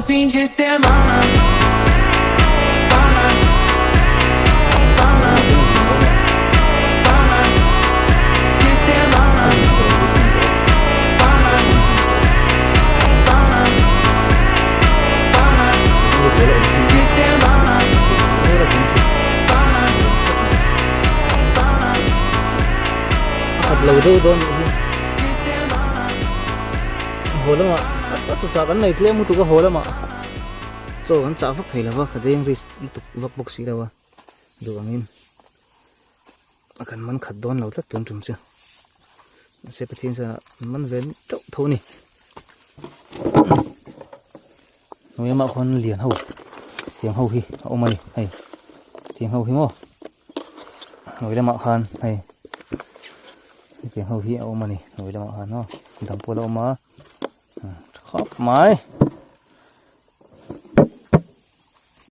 fim de semana. Lâu đâu đó hồ lắm ạ, tôi chả cái này thêm một tụ cái hồ lắm ạ, cho hắn chả phát thấy là vác cái đèn đi tục vác bốc xí đâu à, được anh em, akan man khát đón lâu tất tuần trùng chưa, sẽ phải thêm ra man vén trộn thôi nè, nói em bảo con liền hầu, tiếng hầu hi, ông mày hay, tiếng hầu hi mò, nói em bảo khan hay. Tiếng hầu hi ông mà nè, nói là họ nó, thằng polo mà, khóc mãi.